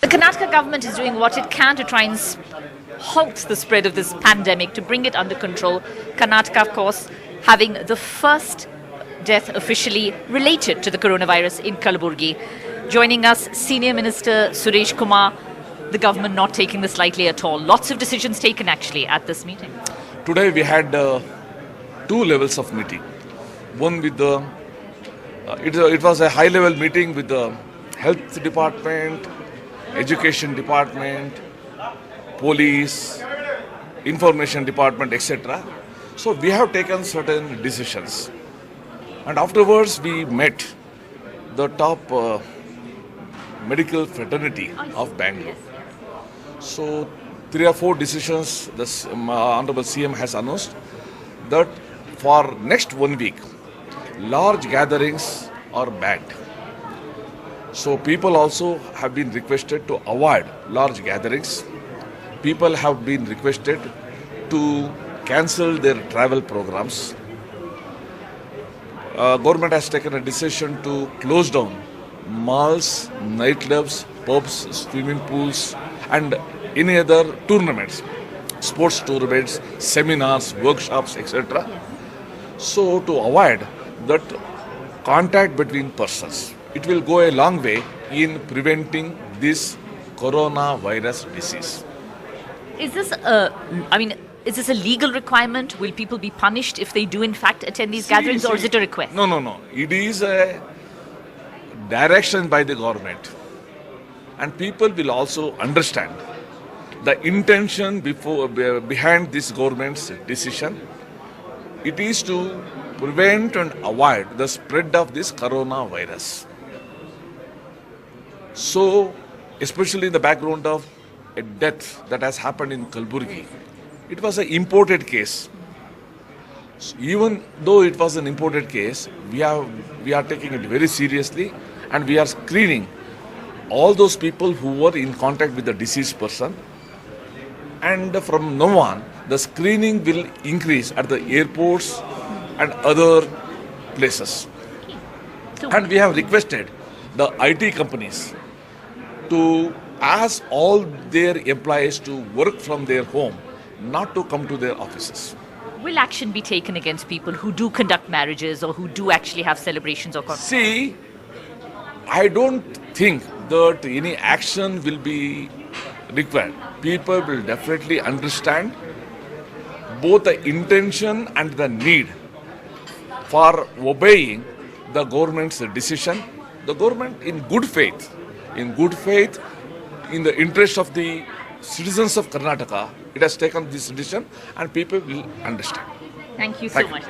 Karnataka government is doing what it can to try and halt the spread of this pandemic, to bring it under control. Karnataka, of course, having the first death officially related to the coronavirus in Kalaburgi. Joining us, Senior Minister Suresh Kumar, the government not taking this lightly at all. Lots of decisions taken actually at this meeting. Today we had two levels of meeting. One with the, it was a high level meeting with the health department, education department, police, information department, etc. So we have taken certain decisions. And afterwards we met the top medical fraternity of Bangalore. So 3 or 4 decisions the Honorable CM has announced that for next 1 week, large gatherings are banned. So people also have been requested to avoid large gatherings. People have been requested to cancel their travel programs. Government has taken a decision to close down malls, nightclubs, pubs, swimming pools, and any other tournaments, sports tournaments, seminars, workshops, etc. So to avoid that contact between persons, it will go a long way in preventing this coronavirus disease. Is this is this a legal requirement? Will people be punished if they do in fact attend these gatherings, or is it a request? No. It is a direction by the government. And people will also understand the intention behind this government's decision. It is to prevent and avoid the spread of this coronavirus. So, especially in the background of a death that has happened in Kalaburgi, it was an imported case. So even though it was an imported case, we are taking it very seriously, and we are screening all those people who were in contact with the deceased person. And from now on, the screening will increase at the airports and other places. And we have requested the IT companies to ask all their employees to work from their home, not to come to their offices. Will action be taken against people who do conduct marriages or who do actually have celebrations or concerts? See, I don't think that any action will be required. People will definitely understand both the intention and the need for obeying the government's decision. The government, in good faith, in the interest of the citizens of Karnataka, it has taken this decision, and people will understand. Thank you so much.